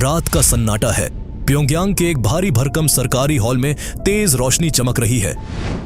रात का सन्नाटा है। प्योंगयांग के एक भारी भरकम सरकारी हॉल में तेज रोशनी चमक रही है।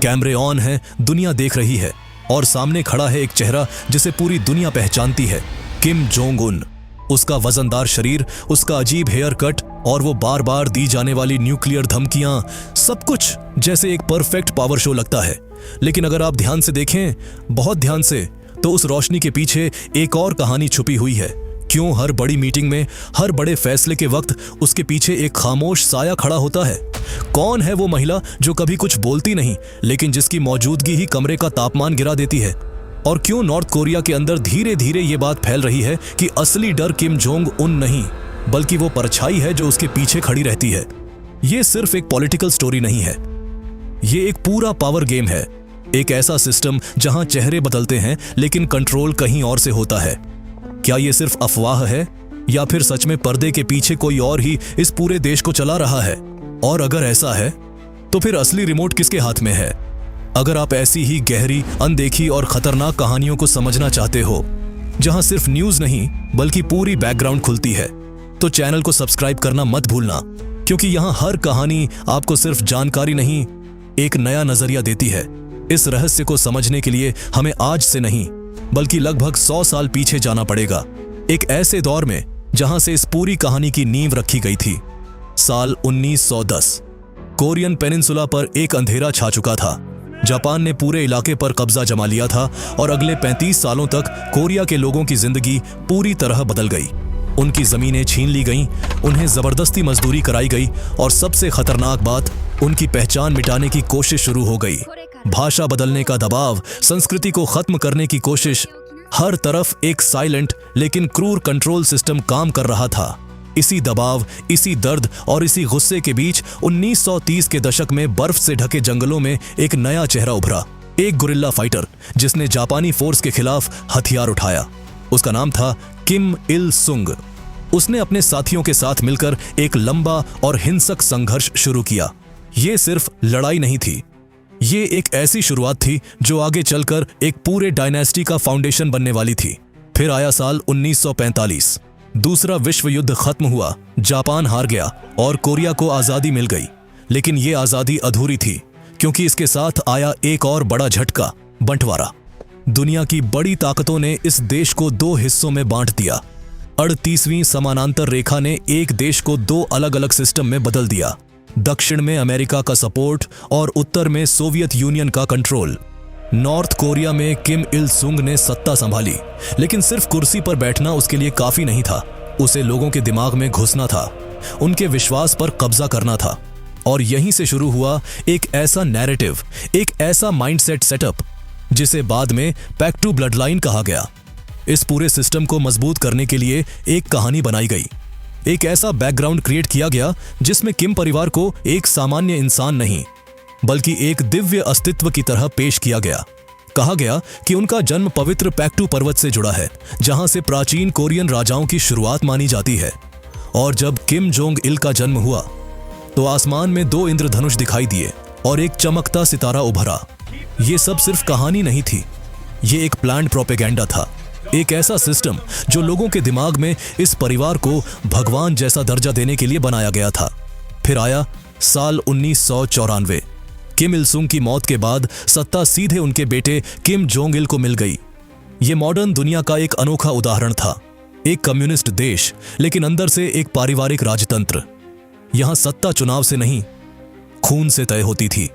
कैमरे ऑन हैं, दुनिया देख रही है और सामने खड़ा है एक चेहरा जिसे पूरी दुनिया पहचानती है, किम जोंग उन। उसका वजनदार शरीर, उसका अजीब हेयर कट और वो बार बार दी जाने वाली न्यूक्लियर धमकियां, सब कुछ जैसे एक परफेक्ट पावर शो लगता है। लेकिन अगर आप ध्यान से देखें, बहुत ध्यान से, तो उस रोशनी के पीछे एक और कहानी छुपी हुई है। क्यों हर बड़ी मीटिंग में, हर बड़े फैसले के वक्त उसके पीछे एक खामोश साया खड़ा होता है? कौन है वो महिला जो कभी कुछ बोलती नहीं, लेकिन जिसकी मौजूदगी ही कमरे का तापमान गिरा देती है? और क्यों नॉर्थ कोरिया के अंदर धीरे धीरे ये बात फैल रही है कि असली डर किम जोंग उन नहीं, बल्कि वो परछाई है जो उसके पीछे खड़ी रहती है? ये सिर्फ एक पॉलिटिकल स्टोरी नहीं है, ये एक पूरा पावर गेम है। एक ऐसा सिस्टम जहां चेहरे बदलते हैं लेकिन कंट्रोल कहीं और से होता है। क्या ये सिर्फ अफवाह है या फिर सच में पर्दे के पीछे कोई और ही इस पूरे देश को चला रहा है? और अगर ऐसा है तो फिर असली रिमोट किसके हाथ में है? अगर आप ऐसी ही गहरी, अनदेखी और खतरनाक कहानियों को समझना चाहते हो, जहां सिर्फ न्यूज नहीं बल्कि पूरी बैकग्राउंड खुलती है, तो चैनल को सब्सक्राइब करना मत भूलना, क्योंकि यहां हर कहानी आपको सिर्फ जानकारी नहीं, एक नया नजरिया देती है। इस रहस्य को समझने के लिए हमें आज से नहीं बल्कि लगभग 100 साल पीछे जाना पड़ेगा, एक ऐसे दौर में जहां से इस पूरी कहानी की नींव रखी गई थी। साल 1910। कोरियन पेनिनसुला पर एक अंधेरा छा चुका था। जापान ने पूरे इलाके पर कब्जा जमा लिया था और अगले 35 सालों तक कोरिया के लोगों की जिंदगी पूरी तरह बदल गई। उनकी जमीनें छीन ली गईं, उन्हें जबरदस्ती मजदूरी कराई गई और सबसे खतरनाक बात, उनकी पहचान मिटाने की कोशिश शुरू हो गई। भाषा बदलने का दबाव, संस्कृति को खत्म करने की कोशिश, हर तरफ एक साइलेंट लेकिन क्रूर कंट्रोल सिस्टम काम कर रहा था। इसी दबाव, इसी दर्द और इसी गुस्से के बीच 1930 के दशक में बर्फ से ढके जंगलों में एक नया चेहरा उभरा, एक गुरिल्ला फाइटर जिसने जापानी फोर्स के खिलाफ हथियार उठाया। उसका नाम था किम इल सुंग। उसने अपने साथियों के साथ मिलकर एक लंबा और हिंसक संघर्ष शुरू किया। ये सिर्फ लड़ाई नहीं थी, ये एक ऐसी शुरुआत थी जो आगे चलकर एक पूरे डायनेस्टी का फाउंडेशन बनने वाली थी। फिर आया साल 1945। दूसरा विश्व युद्ध खत्म हुआ, जापान हार गया और कोरिया को आजादी मिल गई। लेकिन ये आजादी अधूरी थी, क्योंकि इसके साथ आया एक और बड़ा झटका, बंटवारा। दुनिया की बड़ी ताकतों ने इस देश को 2 हिस्सों में बांट दिया। 38वीं समानांतर रेखा ने एक देश को 2 अलग अलग सिस्टम में बदल दिया। दक्षिण में अमेरिका का सपोर्ट और उत्तर में सोवियत यूनियन का कंट्रोल। नॉर्थ कोरिया में किम इल सुंग ने सत्ता संभाली, लेकिन सिर्फ कुर्सी पर बैठना उसके लिए काफी नहीं था। उसे लोगों के दिमाग में घुसना था, उनके विश्वास पर कब्जा करना था। और यहीं से शुरू हुआ एक ऐसा नैरेटिव, एक ऐसा माइंडसेट सेटअप जिसे बाद में पैक्ट टू ब्लड लाइन कहा गया। इस पूरे सिस्टम को मजबूत करने के लिए एक कहानी बनाई गई, एक ऐसा बैकग्राउंड क्रिएट किया गया जिसमें किम परिवार को एक सामान्य इंसान नहीं बल्कि एक दिव्य अस्तित्व की तरह पेश किया गया। कहा गया कि उनका जन्म पवित्र पैक्टू पर्वत से जुड़ा है, जहां से प्राचीन कोरियन राजाओं की शुरुआत मानी जाती है। और जब किम जोंग इल का जन्म हुआ तो आसमान में 2 इंद्रधनुष दिखाई दिए और एक चमकता सितारा उभरा। ये सब सिर्फ कहानी नहीं थी, ये एक प्लान्ड प्रोपेगेंडा था, एक ऐसा सिस्टम जो लोगों के दिमाग में इस परिवार को भगवान जैसा दर्जा देने के लिए बनाया गया था। फिर आया साल 1994। किम इल सुंग की मौत के बाद सत्ता सीधे उनके बेटे किम जोंग इल को मिल गई। ये मॉडर्न दुनिया का एक अनोखा उदाहरण था, एक कम्युनिस्ट देश लेकिन अंदर से एक पारिवारिक राजतंत्र। यहां सत्ता चुनाव से नहीं, खून से तय होती थी।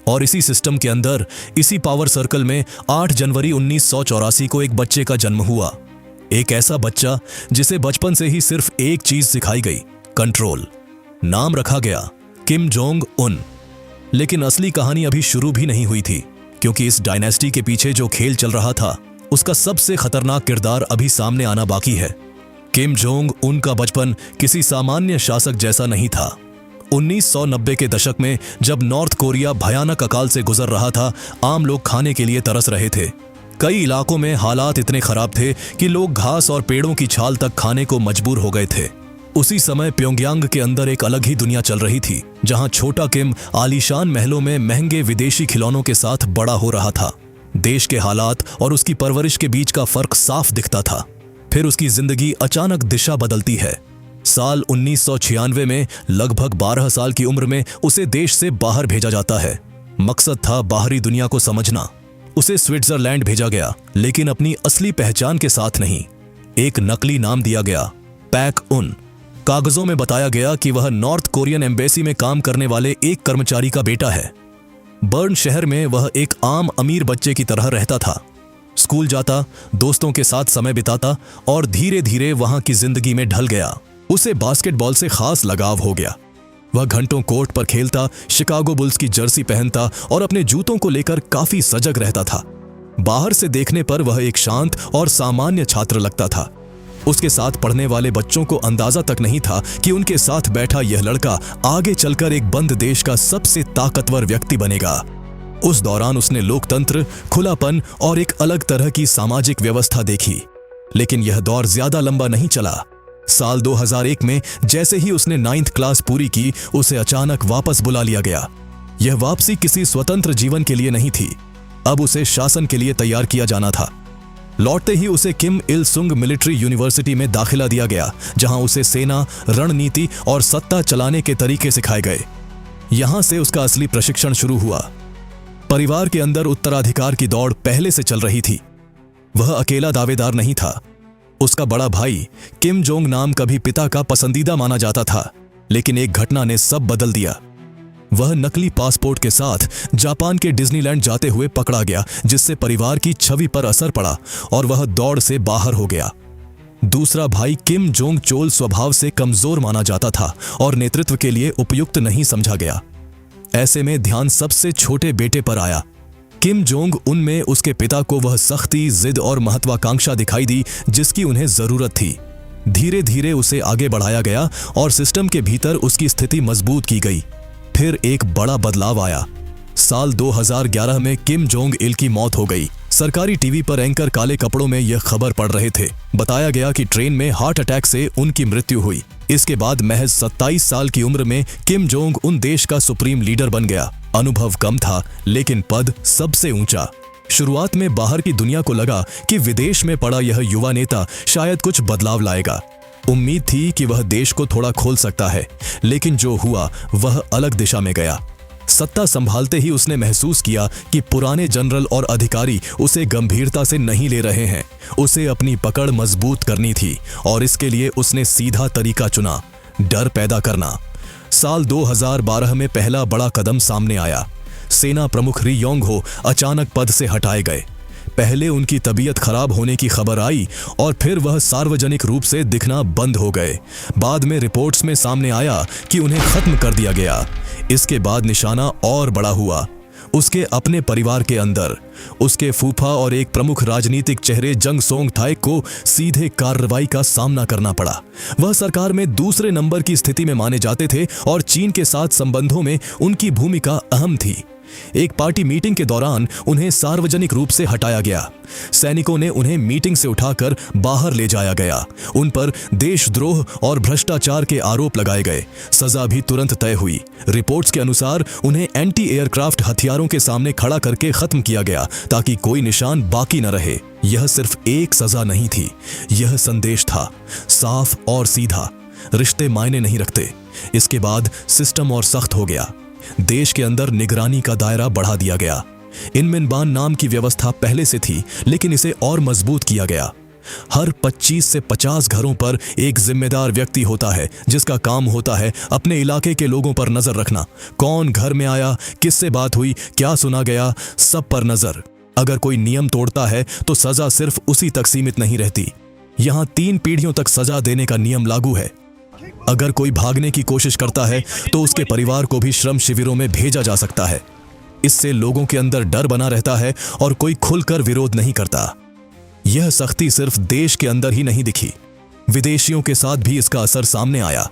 और इसी सिस्टम के अंदर, इसी पावर सर्कल में 8 जनवरी 1984 को एक बच्चे का जन्म हुआ। एक ऐसा बच्चा जिसे बचपन से ही सिर्फ एक चीज सिखाई गई, कंट्रोल। नाम रखा गया किम जोंग उन। लेकिन असली कहानी अभी शुरू भी नहीं हुई थी, क्योंकि इस डायनेस्टी के पीछे जो खेल चल रहा था उसका सबसे खतरनाक किरदार अभी सामने आना बाकी है। किम जोंग उन का बचपन किसी सामान्य शासक जैसा नहीं था। 1990 के दशक में जब नॉर्थ कोरिया भयानक अकाल से गुजर रहा था, आम लोग खाने के लिए तरस रहे थे। कई इलाकों में हालात इतने खराब थे कि लोग घास और पेड़ों की छाल तक खाने को मजबूर हो गए थे। उसी समय प्योंगयांग के अंदर एक अलग ही दुनिया चल रही थी, जहां छोटा किम आलीशान महलों में महंगे विदेशी खिलौनों के साथ बड़ा हो रहा था। देश के हालात और उसकी परवरिश के बीच का फर्क साफ दिखता था। फिर उसकी जिंदगी अचानक दिशा बदलती है। साल 1996 में लगभग 12 साल की उम्र में उसे देश से बाहर भेजा जाता है। मकसद था बाहरी दुनिया को समझना। उसे स्विट्जरलैंड भेजा गया, लेकिन अपनी असली पहचान के साथ नहीं। एक नकली नाम दिया गया, पैक उन। कागजों में बताया गया कि वह नॉर्थ कोरियन एम्बेसी में काम करने वाले एक कर्मचारी का बेटा है। बर्न शहर में वह एक आम अमीर बच्चे की तरह रहता था। स्कूल जाता, दोस्तों के साथ समय बिताता और धीरे धीरे वहां की जिंदगी में ढल गया। उसे बास्केटबॉल से खास लगाव हो गया। वह घंटों कोर्ट पर खेलता, शिकागो बुल्स की जर्सी पहनता और अपने जूतों को लेकर काफी सजग रहता था। बाहर से देखने पर वह एक शांत और सामान्य छात्र लगता था। उसके साथ पढ़ने वाले बच्चों को अंदाजा तक नहीं था कि उनके साथ बैठा यह लड़का आगे चलकर एक बंद देश का सबसे ताकतवर व्यक्ति बनेगा। उस दौरान उसने लोकतंत्र, खुलापन और एक अलग तरह की सामाजिक व्यवस्था देखी। लेकिन यह दौर ज्यादा लंबा नहीं चला। साल 2001 में जैसे ही उसने 9th क्लास पूरी की, उसे अचानक वापस बुला लिया गया। यह वापसी किसी स्वतंत्र जीवन के लिए नहीं थी। अब उसे शासन के लिए तैयार किया जाना था। लौटते ही उसे किम इल सुंग मिलिट्री यूनिवर्सिटी में दाखिला दिया गया, जहां उसे सेना, रणनीति और सत्ता चलाने के तरीके सिखाए गए। यहां से उसका असली प्रशिक्षण शुरू हुआ। परिवार के अंदर उत्तराधिकार की दौड़ पहले से चल रही थी। वह अकेला दावेदार नहीं था। उसका बड़ा भाई किम जोंग नाम कभी पिता का पसंदीदा माना जाता था, लेकिन एक घटना ने सब बदल दिया। वह नकली पासपोर्ट के साथ जापान के डिज्नीलैंड जाते हुए पकड़ा गया, जिससे परिवार की छवि पर असर पड़ा और वह दौड़ से बाहर हो गया। दूसरा भाई किम जोंग चोल स्वभाव से कमजोर माना जाता था और नेतृत्व के लिए उपयुक्त नहीं समझा गया। ऐसे में ध्यान सबसे छोटे बेटे पर आया। किम जोंग उनमें उसके पिता को वह सख्ती, जिद और महत्वाकांक्षा दिखाई दी जिसकी उन्हें जरूरत थी। धीरे धीरे उसे आगे बढ़ाया गया और सिस्टम के भीतर उसकी स्थिति मजबूत की गई। फिर एक बड़ा बदलाव आया। साल 2011 में किम जोंग इल की मौत हो गई। सरकारी टीवी पर एंकर काले कपड़ों में यह खबर पढ़ रहे थे। बताया गया कि ट्रेन में हार्ट अटैक से उनकी मृत्यु हुई। इसके बाद महज 27 साल की उम्र में किम जोंग उन देश का सुप्रीम लीडर बन गया। अनुभव कम था, लेकिन पद सबसे ऊंचा। शुरुआत में बाहर की दुनिया को लगा कि विदेश में पड़ा यह युवा नेता शायद कुछ बदलाव लाएगा। उम्मीद थी कि वह देश को थोड़ा खोल सकता है, लेकिन जो हुआ वह अलग दिशा में गया। सत्ता संभालते ही उसने महसूस किया कि पुराने जनरल और अधिकारी उसे गंभीरता से नहीं ले रहे हैं। उसे अपनी पकड़ मजबूत करनी थी और इसके लिए उसने सीधा तरीका चुना, डर पैदा करना। साल 2012 में पहला बड़ा कदम सामने आया। सेना प्रमुख री योंग हो अचानक पद से हटाए गए। पहले उनकी तबीयत खराब होने की खबर आई और फिर वह सार्वजनिक रूप से दिखना बंद हो गए। बाद में रिपोर्ट्स में सामने आया कि उन्हें खत्म कर दिया गया। इसके बाद निशाना और बड़ा हुआ। उसके अपने परिवार के अंदर उसके फूफा और एक प्रमुख राजनीतिक चेहरे जंग सोंग थाई को सीधे कार्रवाई का सामना करना पड़ा। वह सरकार में दूसरे नंबर की स्थिति में माने जाते थे और चीन के साथ संबंधों में उनकी भूमिका अहम थी। एक पार्टी मीटिंग के दौरान उन्हें सार्वजनिक रूप से हटाया गया। सैनिकों ने उन्हें मीटिंग से उठाकर बाहर ले जाया गया। उन पर देशद्रोह और भ्रष्टाचार के आरोप लगाए गए। सजा भी तुरंत तय हुई। रिपोर्ट्स के अनुसार उन्हें एंटी एयरक्राफ्ट हथियारों के सामने खड़ा करके खत्म किया गया ताकि कोई निशान बाकी न रहे। यह सिर्फ एक सजा नहीं थी, यह संदेश था, साफ और सीधा। रिश्ते मायने नहीं रखते। इसके बाद सिस्टम और सख्त हो गया। देश के अंदर निगरानी का दायरा बढ़ा दिया गया। इनमिनबान नाम की व्यवस्था पहले से थी, लेकिन इसे और मजबूत किया गया। हर 25 से 50 घरों पर एक जिम्मेदार व्यक्ति होता है जिसका काम होता है अपने इलाके के लोगों पर नजर रखना। कौन घर में आया, किससे बात हुई, क्या सुना गया, सब पर नजर। अगर कोई नियम तोड़ता है तो सजा सिर्फ उसी तक सीमित नहीं रहती। यहां 3 पीढ़ियों तक सजा देने का नियम लागू है। अगर कोई भागने की कोशिश करता है तो उसके परिवार को भी श्रम शिविरों में भेजा जा सकता है। इससे लोगों के अंदर डर बना रहता है और कोई खुलकर विरोध नहीं करता। यह सख्ती सिर्फ देश के अंदर ही नहीं दिखी, विदेशियों के साथ भी इसका असर सामने आया।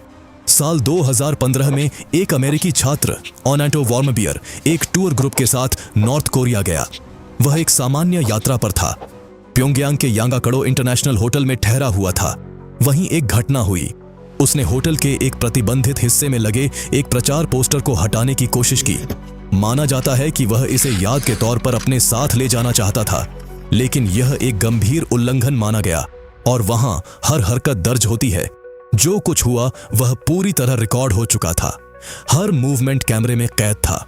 साल 2015 में एक अमेरिकी छात्र ऑनेटो वॉर्मबियर एक टूर ग्रुप के साथ नॉर्थ कोरिया गया। वह एक सामान्य यात्रा पर था। प्योंगयांग के यांगाकडो इंटरनेशनल होटल में ठहरा हुआ था। वहीं एक घटना हुई। उसने होटल के एक प्रतिबंधित हिस्से में लगे एक प्रचार पोस्टर को हटाने की कोशिश की। माना जाता है कि वह इसे याद के तौर पर अपने साथ ले जाना चाहता था, लेकिन यह एक गंभीर उल्लंघन माना गया और वहां हर हरकत दर्ज होती है। जो कुछ हुआ वह पूरी तरह रिकॉर्ड हो चुका था। हर मूवमेंट कैमरे में कैद था।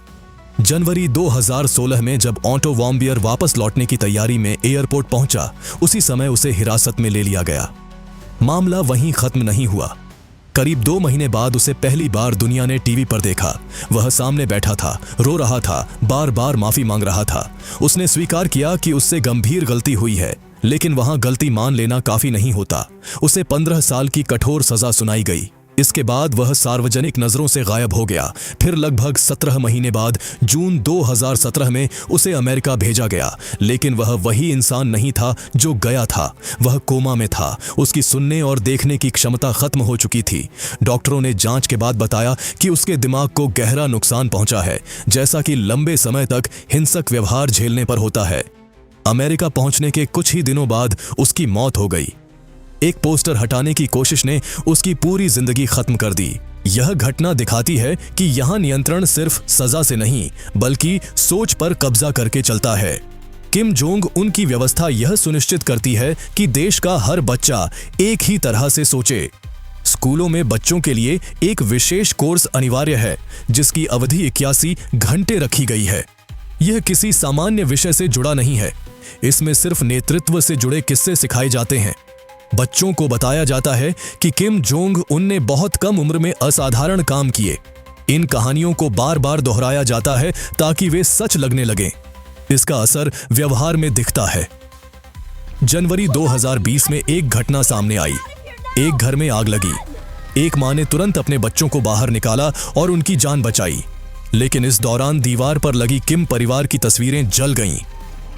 जनवरी 2016 में जब ऑटो वॉम्बियर वापस लौटने की तैयारी में एयरपोर्ट पहुंचा, उसी समय उसे हिरासत में ले लिया गया। मामला वहीं खत्म नहीं हुआ। करीब 2 महीने बाद उसे पहली बार दुनिया ने टीवी पर देखा। वह सामने बैठा था, रो रहा था, बार बार माफी मांग रहा था। उसने स्वीकार किया कि उससे गंभीर गलती हुई है, लेकिन वहां गलती मान लेना काफी नहीं होता। उसे 15 साल की कठोर सजा सुनाई गई। इसके बाद वह सार्वजनिक नजरों से गायब हो गया। फिर लगभग 17 महीने बाद जून 2017 में उसे अमेरिका भेजा गया, लेकिन वह वही इंसान नहीं था जो गया था। वह कोमा में था। उसकी सुनने और देखने की क्षमता खत्म हो चुकी थी। डॉक्टरों ने जांच के बाद बताया कि उसके दिमाग को गहरा नुकसान पहुंचा है, जैसा कि लंबे समय तक हिंसक व्यवहार झेलने पर होता है। अमेरिका पहुंचने के कुछ ही दिनों बाद उसकी मौत हो गई। एक पोस्टर हटाने की कोशिश ने उसकी पूरी जिंदगी खत्म कर दी। यह घटना दिखाती है कि यहाँ नियंत्रण सिर्फ सजा से नहीं, बल्कि सोच पर कब्जा करके चलता है। किम जोंग उनकी व्यवस्था यह सुनिश्चित करती है कि देश का हर बच्चा एक ही तरह से सोचे। स्कूलों में बच्चों के लिए एक विशेष कोर्स अनिवार्य है, जिसकी अवधि 81 घंटे रखी गई है। यह किसी सामान्य विषय से जुड़ा नहीं है। इसमें सिर्फ नेतृत्व से जुड़े किस्से सिखाए जाते हैं। बच्चों को बताया जाता है कि किम जोंग उन ने बहुत कम उम्र में असाधारण काम किए। इन कहानियों को बार बार दोहराया जाता है ताकि वे सच लगने लगें। इसका असर व्यवहार में दिखता है। जनवरी 2020 में एक घटना सामने आई। एक घर में आग लगी। एक मां ने तुरंत अपने बच्चों को बाहर निकाला और उनकी जान बचाई, लेकिन इस दौरान दीवार पर लगी किम परिवार की तस्वीरें जल गईं।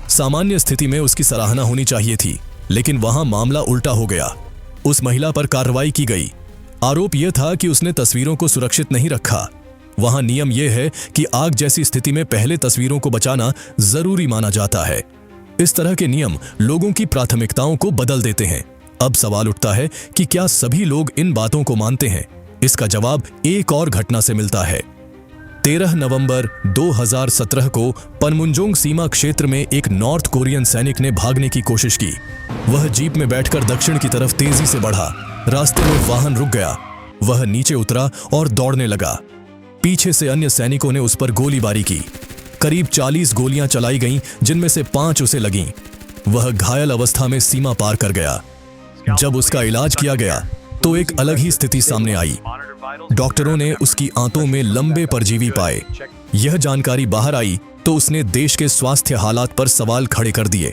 सामान्य स्थिति में उसकी सराहना होनी चाहिए थी, लेकिन वहां मामला उल्टा हो गया। उस महिला पर कार्रवाई की गई। आरोप यह था कि उसने तस्वीरों को सुरक्षित नहीं रखा। वहां नियम यह है कि आग जैसी स्थिति में पहले तस्वीरों को बचाना जरूरी माना जाता है। इस तरह के नियम लोगों की प्राथमिकताओं को बदल देते हैं। अब सवाल उठता है कि क्या सभी लोग इन बातों को मानते हैं? इसका जवाब एक और घटना से मिलता है। 13 नवंबर 2017 को पनमुंजोंग सीमा क्षेत्र में एक नॉर्थ कोरियन सैनिक ने भागने की कोशिश की। वह जीप में बैठकर दक्षिण की तरफ तेजी से बढ़ा। रास्ते में वाहन रुक गया। वह नीचे उतरा और दौड़ने लगा। पीछे से अन्य सैनिकों ने उस पर गोलीबारी की। करीब 40 गोलियां चलाई गईं, जिनमें से 5 उसे लगीं। वह घायल अवस्था में सीमा पार कर गया। जब उसका इलाज किया गया तो एक अलग ही स्थिति सामने आई। डॉक्टरों ने उसकी आंतों में लंबे परजीवी पाए। यह जानकारी बाहर आई तो उसने देश के स्वास्थ्य हालात पर सवाल खड़े कर दिए।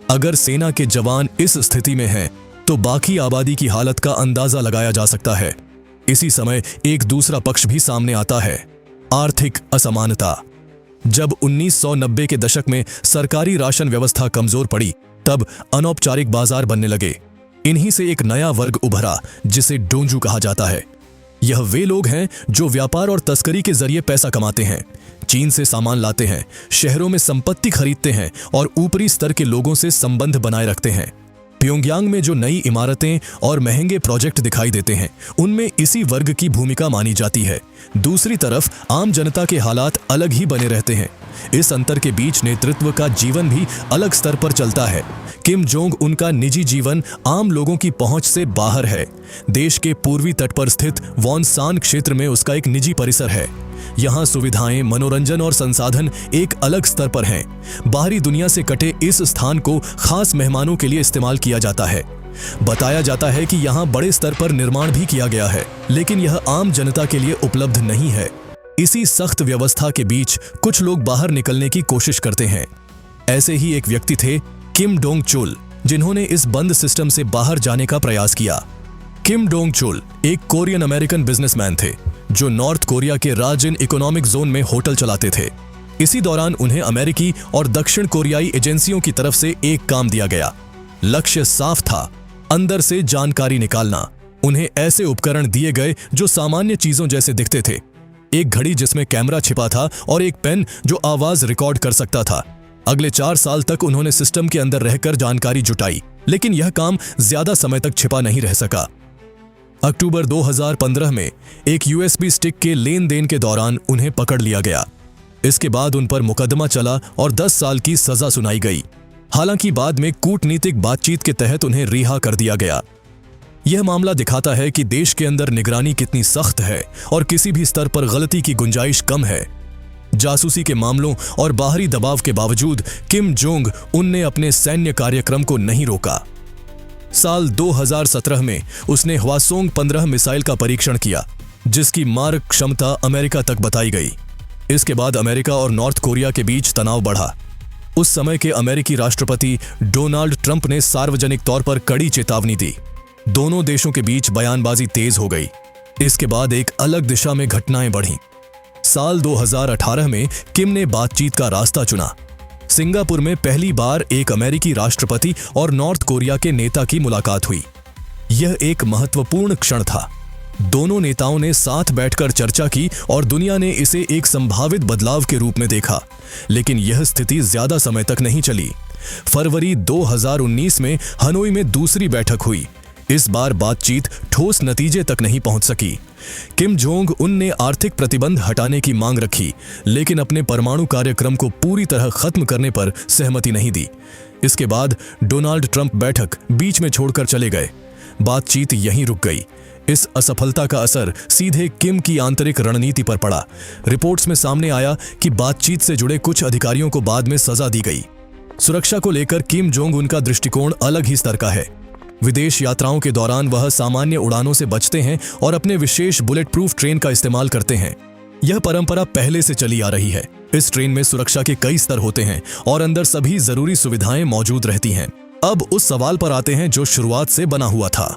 अगर सेना के जवान इस स्थिति में हैं, तो बाकी आबादी की हालत का अंदाजा लगाया जा सकता है। इसी समय एक दूसरा पक्ष भी सामने आता है, आर्थिक असमानता। जब 1990 के दशक में सरकारी राशन व्यवस्था कमजोर पड़ी, तब अनौपचारिक बाजार बनने लगे। इन्हीं से एक नया वर्ग उभरा, जिसे डोंजू कहा जाता है। यह वे लोग हैं जो व्यापार और तस्करी के जरिए पैसा कमाते हैं, चीन से सामान लाते हैं, शहरों में संपत्ति खरीदते हैं और ऊपरी स्तर के लोगों से संबंध बनाए रखते हैं। प्योंगयांग में जो नई इमारतें और महंगे प्रोजेक्ट दिखाई देते हैं, उनमें इसी वर्ग की भूमिका मानी जाती है। दूसरी तरफ आम जनता के हालात अलग ही बने रहते हैं। इस अंतर के बीच नेतृत्व का जीवन भी अलग स्तर पर चलता है। किम जोंग उनका निजी जीवन आम लोगों की पहुंच से बाहर है। देश के पूर्वी तट पर स्थित वॉनसान क्षेत्र में उसका एक निजी परिसर है। यहाँ सुविधाएं, मनोरंजन और संसाधन एक अलग स्तर पर हैं। बाहरी दुनिया से कटे इस स्थान को खास मेहमानों के लिए इस्तेमाल किया जाता है। बताया जाता है कि यहाँ बड़े स्तर पर निर्माण भी किया गया है, लेकिन यह आम जनता के लिए उपलब्ध नहीं है। इसी सख्त व्यवस्था के बीच कुछ लोग बाहर निकलने की कोशिश करते हैं। ऐसे ही एक व्यक्ति थे किम डोंग चुल, जिन्होंने इस बंद सिस्टम से बाहर जाने का प्रयास किया। किम डोंग चुल एक कोरियन अमेरिकन बिजनेसमैन थे, जो नॉर्थ कोरिया के राजिन इकोनॉमिक जोन में होटल चलाते थे। इसी दौरान उन्हें अमेरिकी और दक्षिण कोरियाई एजेंसियों की तरफ से एक काम दिया गया। लक्ष्य साफ था, अंदर से जानकारी निकालना। उन्हें ऐसे उपकरण दिए गए जो सामान्य चीजों जैसे दिखते थे। एक घड़ी जिसमें कैमरा छिपा था और एक पेन जो आवाज रिकॉर्ड कर सकता था। अगले 4 साल तक उन्होंने सिस्टम के अंदर रहकर जानकारी जुटाई, लेकिन यह काम ज्यादा समय तक छिपा नहीं रह सका। अक्टूबर 2015 में एक यूएसबी स्टिक के लेन देन के दौरान उन्हें पकड़ लिया गया। इसके बाद उन पर मुकदमा चला और 10 साल की सजा सुनाई गई। हालांकि बाद में कूटनीतिक बातचीत के तहत उन्हें रिहा कर दिया गया। यह मामला दिखाता है कि देश के अंदर निगरानी कितनी सख्त है और किसी भी स्तर पर गलती की गुंजाइश कम है। जासूसी के मामलों और बाहरी दबाव के बावजूद किम जोंग उन ने अपने सैन्य कार्यक्रम को नहीं रोका। साल 2017 में उसने हवासोंग 15 मिसाइल का परीक्षण किया, जिसकी मारक क्षमता अमेरिका तक बताई गई। इसके बाद अमेरिका और नॉर्थ कोरिया के बीच तनाव बढ़ा। उस समय के अमेरिकी राष्ट्रपति डोनाल्ड ट्रंप ने सार्वजनिक तौर पर कड़ी चेतावनी दी। दोनों देशों के बीच बयानबाजी तेज हो गई। इसके बाद एक अलग दिशा में घटनाएं बढ़ीं। साल 2018 में किम ने बातचीत का रास्ता चुना। सिंगापुर में पहली बार एक अमेरिकी राष्ट्रपति और नॉर्थ कोरिया के नेता की मुलाकात हुई। यह एक महत्वपूर्ण क्षण था। दोनों नेताओं ने साथ बैठकर चर्चा की और दुनिया ने इसे एक संभावित बदलाव के रूप में देखा। लेकिन यह स्थिति ज्यादा समय तक नहीं चली। फरवरी 2019 में हनोई में दूसरी बैठक हुई। इस बार बातचीत ठोस नतीजे तक नहीं पहुंच सकी। किम जोंग उन ने आर्थिक प्रतिबंध हटाने की मांग रखी, लेकिन अपने परमाणु कार्यक्रम को पूरी तरह खत्म करने पर सहमति नहीं दी। इसके बाद डोनाल्ड ट्रंप बैठक बीच में छोड़कर चले गए। बातचीत यहीं रुक गई। इस असफलता का असर सीधे किम की आंतरिक रणनीति पर पड़ा। रिपोर्ट्स में सामने आया कि बातचीत से जुड़े कुछ अधिकारियों को बाद में सजा दी गई। सुरक्षा को लेकर किम जोंग उन का दृष्टिकोण अलग ही स्तर का है। विदेश यात्राओं के दौरान वह सामान्य उड़ानों से बचते हैं और अपने विशेष बुलेट प्रूफ ट्रेन का इस्तेमाल करते हैं। यह परंपरा पहले से चली आ रही है। इस ट्रेन में सुरक्षा के कई स्तर होते हैं और अंदर सभी जरूरी सुविधाएं मौजूद रहती हैं। अब उस सवाल पर आते हैं जो शुरुआत से बना हुआ था।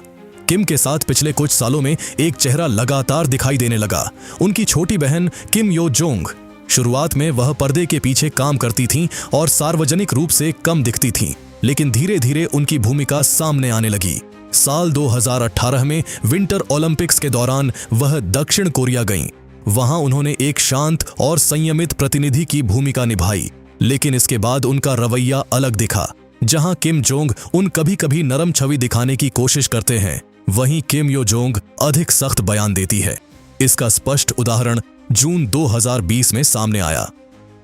किम के साथ पिछले कुछ सालों में एक चेहरा लगातार दिखाई देने लगा, उनकी छोटी बहन किम यो जोंग। शुरुआत में वह पर्दे के पीछे काम करती थीं और सार्वजनिक रूप से कम दिखती थीं, लेकिन धीरे धीरे उनकी भूमिका सामने आने लगी। साल 2018 में विंटर ओलंपिक्स के दौरान वह दक्षिण कोरिया गईं। वहां उन्होंने एक शांत और संयमित प्रतिनिधि की भूमिका निभाई, लेकिन इसके बाद उनका रवैया अलग दिखा। जहां किम जोंग उन कभी कभी नरम छवि दिखाने की कोशिश करते हैं, वहीं किम यो जोंग अधिक सख्त बयान देती है। इसका स्पष्ट उदाहरण जून 2020 में सामने आया।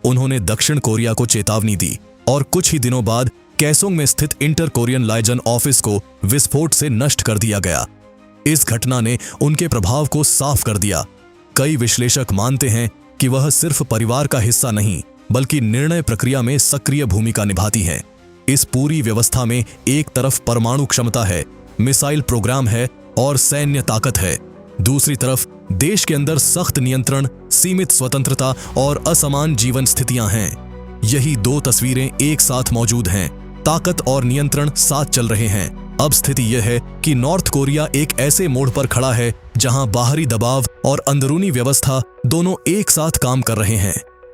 उन्होंने दक्षिण कोरिया को चेतावनी दी और कुछ ही दिनों बाद कैसोंग में स्थित इंटर कोरियन लाइजन ऑफिस को विस्फोट से नष्ट कर दिया गया। इस घटना ने उनके प्रभाव को साफ कर दिया। कई विश्लेषक मानते हैं कि वह सिर्फ परिवार का हिस्सा नहीं, बल्कि निर्णय प्रक्रिया में सक्रिय भूमिका निभाती हैं। इस पूरी व्यवस्था में एक तरफ परमाणु क्षमता है, मिसाइल प्रोग्राम है और सैन्य ताकत है। दूसरी तरफ देश के अंदर सख्त नियंत्रण, सीमित स्वतंत्रता और असमान जीवन स्थितियां हैं। यही दो तस्वीरें एक साथ मौजूद हैं। ताकत और नियंत्रण साथ चल रहे हैं। अब स्थिति यह है कि नॉर्थ कोरिया एक ऐसे मोड़ पर खड़ा है जहां बाहरी दबाव और अंदरूनी व्यवस्था दोनों एक साथ काम कर रहे हैं।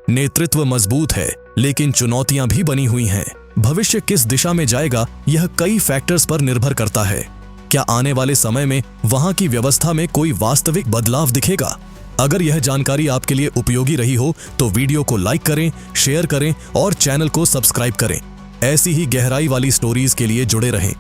नेतृत्व मजबूत है, लेकिन चुनौतियां भी बनी हुई हैं। भविष्य किस दिशा में जाएगा, यह कई फैक्टर्स पर निर्भर करता है। क्या आने वाले समय में वहां की व्यवस्था में कोई वास्तविक बदलाव दिखेगा? अगर यह जानकारी आपके लिए उपयोगी रही हो तो वीडियो को लाइक करें, शेयर करें और चैनल को सब्सक्राइब करें। ऐसी ही गहराई वाली स्टोरीज के लिए जुड़े रहें।